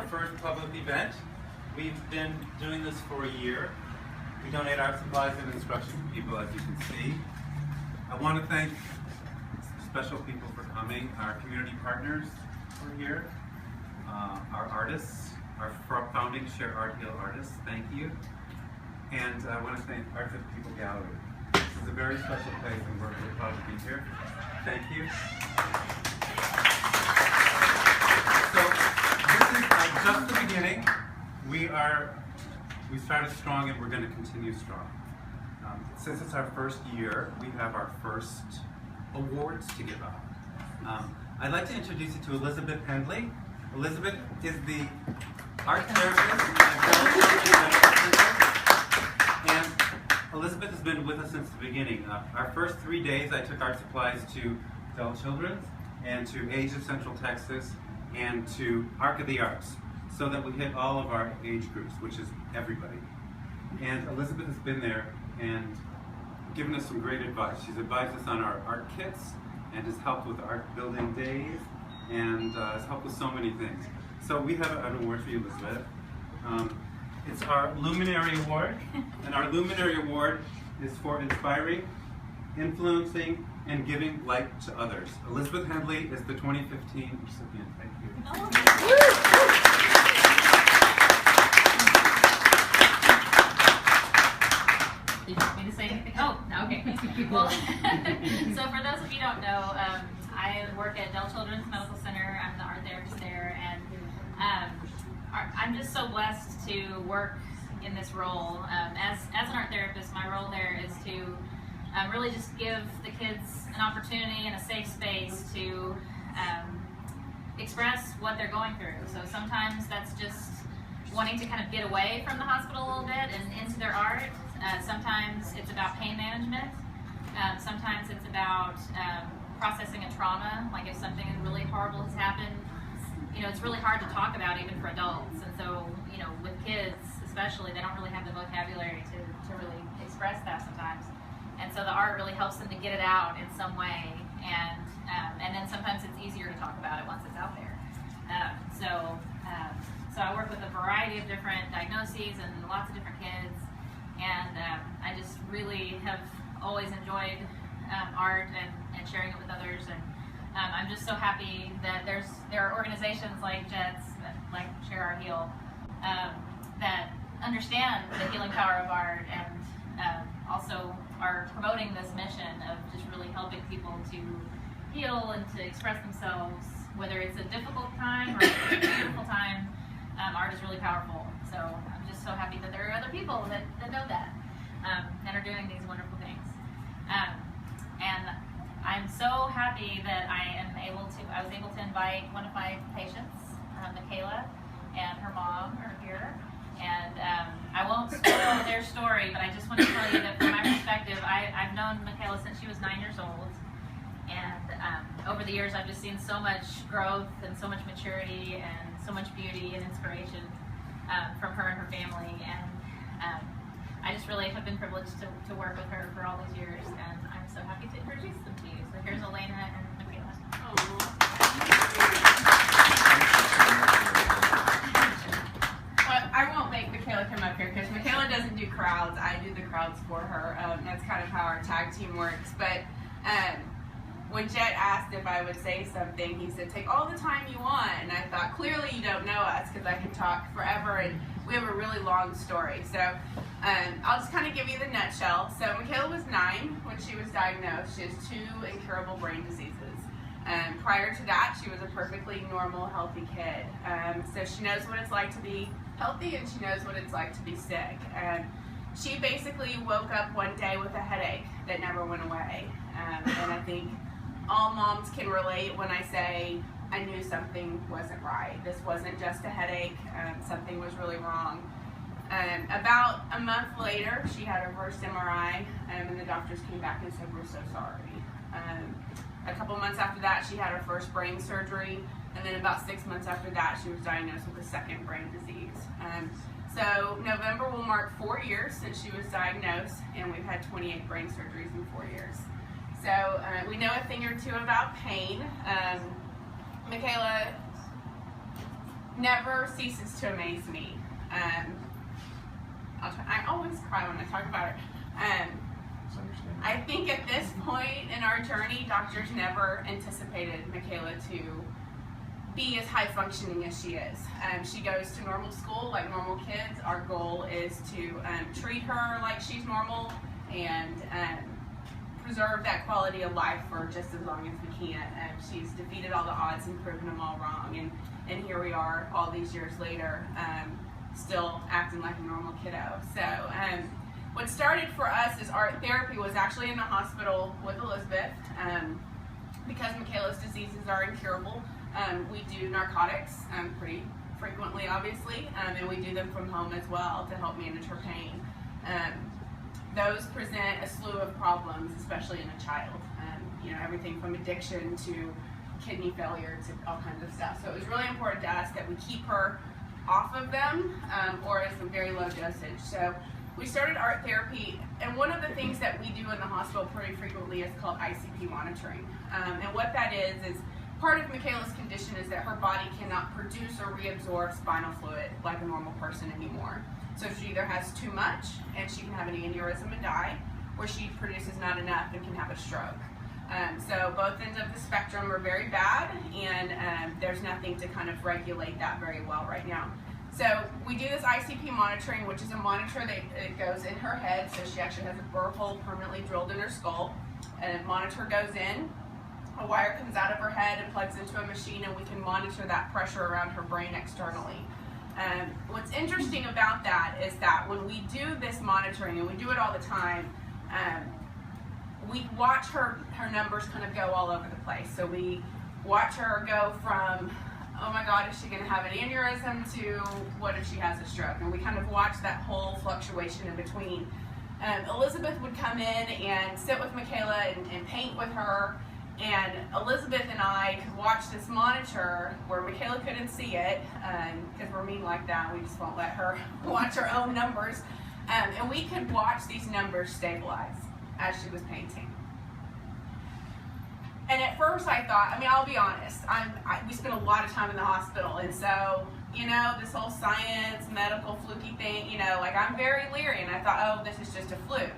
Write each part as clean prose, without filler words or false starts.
first public event. We've been doing this for a year. We donate art supplies and instruction to people, as you can see. I want to thank special people for coming. Our community partners who are here, our artists, our founding Share Art Heal artists, thank you. And I want to thank Arts of People Gallery. This is a very special place and we're really proud to be here. Thank you. So this is just the beginning. We started strong and we're going to continue strong. Since it's our first year, we have our first awards to give out. I'd like to introduce you to Elizabeth Hendley. Elizabeth is the art therapist and Elizabeth has been with us since the beginning. Our first 3 days I took art supplies to Del Children's and to Age of Central Texas and to Arc of the Arts so that we hit all of our age groups, which is everybody. And Elizabeth has been there and given us some great advice. She's advised us on our art kits and has helped with art building days and has helped with so many things. So we have an award for you, Elizabeth. It's our Luminary Award, and our Luminary Award is for inspiring, influencing, and giving light to others. Elizabeth Hendley is the 2015 recipient. Thank you. Did you want me to say anything? Oh, no, okay. Well, so for those of you who don't know, I work at Del Children's Medical Center. I'm the art therapist there, and I'm just so blessed to work in this role. As an art therapist, my role there is to really just give the kids an opportunity and a safe space to express what they're going through. So sometimes that's just wanting to kind of get away from the hospital a little bit and into their art. Sometimes it's about pain management. Sometimes it's about processing a trauma, like if something really horrible has happened. You know, it's really hard to talk about even for adults. And so, you know, with kids especially, they don't really have the vocabulary to really express that sometimes. And so the art really helps them to get it out in some way. And then sometimes it's easier to talk about it once it's out there. So I work with a variety of different diagnoses and lots of different kids. And I just really have always enjoyed art and sharing it with others. And I'm just so happy that there are organizations like JETS, like Share Art Heal, that understand the healing power of art and also are promoting this mission of just really helping people to heal and to express themselves, whether it's a difficult time or a beautiful time. Art is really powerful. So I'm just so happy that there are other people that know that and are doing these wonderful things. And I'm so happy that I was able to invite one of my patients, Michaela, and her mom are here. And I won't spoil their story, but I just want to tell you that from my perspective, I've known Michaela since she was 9 years old. And over the years, I've just seen so much growth and so much maturity and so much beauty and inspiration from her and her family. And I just really have been privileged to work with her for all those years. And I'm so happy to introduce them to you. So here's Elena and Michaela. Well, I won't make Michaela come up here because Michaela doesn't do crowds. I do the crowds for her. That's kind of how our tag team works. But when Jet asked if I would say something, he said, take all the time you want. And I thought, clearly you don't know us because I can talk forever and we have a really long story. So I'll just kind of give you the nutshell. So Michaela was 9 when she was diagnosed. She has 2 incurable brain diseases. Prior to that, she was a perfectly normal, healthy kid. So she knows what it's like to be healthy and she knows what it's like to be sick. She basically woke up one day with a headache that never went away. And I think all moms can relate when I say I knew something wasn't right. This wasn't just a headache. Something was really wrong. About a month later, she had her first MRI, and the doctors came back and said, we're so sorry. A couple months after that, she had her first brain surgery, and then about 6 months after that, she was diagnosed with a second brain disease. So November will mark 4 years since she was diagnosed, and we've had 28 brain surgeries in 4 years. So we know a thing or two about pain. Michaela never ceases to amaze me. I always cry when I talk about her. I think at this point in our journey, doctors never anticipated Michaela to be as high functioning as she is. She goes to normal school like normal kids. Our goal is to treat her like she's normal and preserve that quality of life for just as long as we can. She's defeated all the odds and proven them all wrong, and here we are all these years later, still acting like a normal kiddo. So what started for us as art therapy was actually in the hospital with Elizabeth. Because Michaela's diseases are incurable, we do narcotics pretty frequently, obviously, and we do them from home as well to help manage her pain. Those present a slew of problems, especially in a child. Everything from addiction to kidney failure to all kinds of stuff. So it was really important to us that we keep her off of them or at a very low dosage. So we started art therapy, and one of the things that we do in the hospital pretty frequently is called ICP monitoring. And what that is part of Michaela's condition is that her body cannot produce or reabsorb spinal fluid like a normal person anymore. So she either has too much and she can have an aneurysm and die, or she produces not enough and can have a stroke. So both ends of the spectrum are very bad, and there's nothing to kind of regulate that very well right now. So we do this ICP monitoring, which is a monitor that it goes in her head, so she actually has a burr hole permanently drilled in her skull. A monitor goes in, a wire comes out of her head and plugs into a machine, and we can monitor that pressure around her brain externally. What's interesting about that is that when we do this monitoring, and we do it all the time, we watch her numbers kind of go all over the place. So we watch her go from, oh my God, is she going to have an aneurysm, to what if she has a stroke? And we kind of watch that whole fluctuation in between. Elizabeth would come in and sit with Michaela and paint with her, and Elizabeth and I could watch this monitor where Michaela couldn't see it, because we're mean like that. We just won't let her watch her own numbers. And we could watch these numbers stabilize as she was painting. And at first I thought, I'll be honest, we spent a lot of time in the hospital, and so, this whole science, medical, fluky thing, I'm very leery, and I thought, oh, this is just a fluke.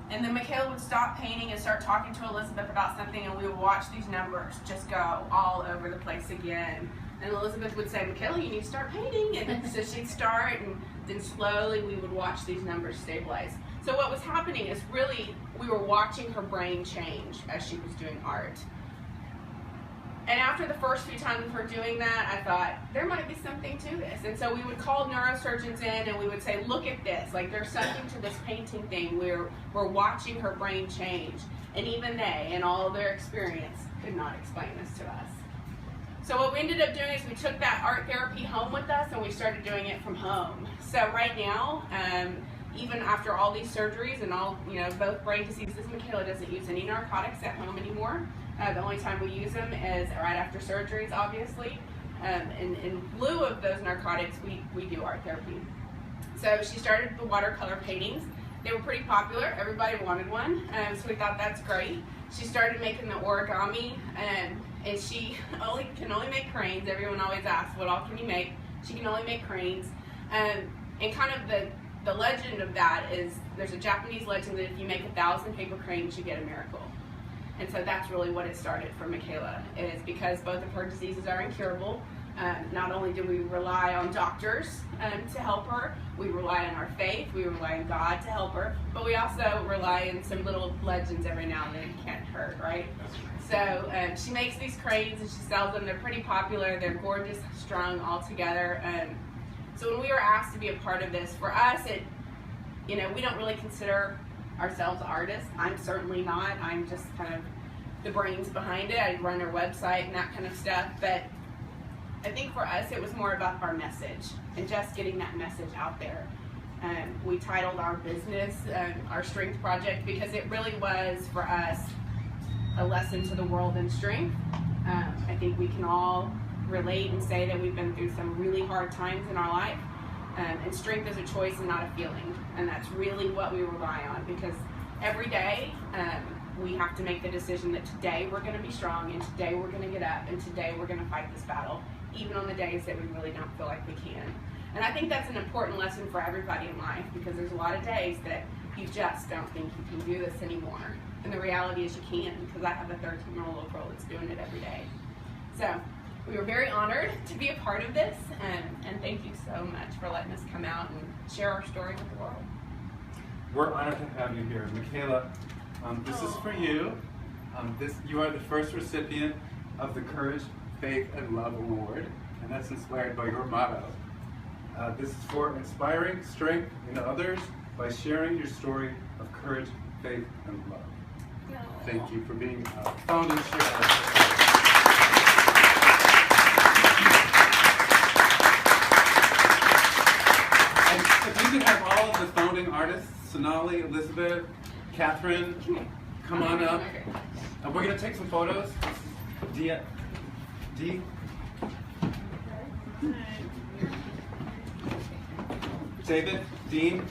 And then Michaela would stop painting and start talking to Elizabeth about something, and we would watch these numbers just go all over the place again. And Elizabeth would say, Michaela, you need to start painting. And so she'd start, and then slowly we would watch these numbers stabilize. So what was happening is really we were watching her brain change as she was doing art. And after the first few times of her doing that, I thought, there might be something to this. And so we would call neurosurgeons in and we would say, look at this. Like, there's something to this painting thing where we're watching her brain change. And even they, in all of their experience, could not explain this to us. So what we ended up doing is we took that art therapy home with us and we started doing it from home. So right now, even after all these surgeries and all, both brain diseases, Michaela doesn't use any narcotics at home anymore. The only time we use them is right after surgeries, obviously. In lieu of those narcotics, we do art therapy. So she started the watercolor paintings. They were pretty popular. Everybody wanted one, so we thought that's great. She started making the origami, and she can only make cranes. Everyone always asks, what all can you make? She can only make cranes. And kind of the legend of that is, there's a Japanese legend that if you make 1,000 paper cranes, you get a miracle. And so that's really what it started for Michaela, is because both of her diseases are incurable. Not only do we rely on doctors to help her, we rely on our faith, we rely on God to help her, but we also rely on some little legends every now and then. It can't hurt, right? So she makes these cranes and she sells them. They're pretty popular. They're gorgeous, strung all together. So when we were asked to be a part of this, for us, we don't really consider ourselves artists. I'm certainly not. I'm just kind of the brains behind it. I run our website and that kind of stuff. But I think for us, it was more about our message and just getting that message out there. We titled our business our Strength Project because it really was, for us, a lesson to the world in strength. I think we can all relate and say that we've been through some really hard times in our life. And strength is a choice and not a feeling. And that's really what we rely on, because every day we have to make the decision that today we're going to be strong, and today we're going to get up, and today we're going to fight this battle, even on the days that we really don't feel like we can. And I think that's an important lesson for everybody in life, because there's a lot of days that you just don't think you can do this anymore. And the reality is you can, because I have a 13-year-old little girl that's doing it every day. So we were very honored to be a part of this, and thank you so much for letting us come out and share our story with the world. We're honored to have you here. Michaela, this is for you. You are the first recipient of the Courage, Faith, and Love Award, and that's inspired by your motto. This is for inspiring strength in others by sharing your story of courage, faith, and love. Thank you for being a founding sharer. If you could have all of the founding artists, Sonali, Elizabeth, Catherine, come on up. And we're going to take some photos. D. David, Dean.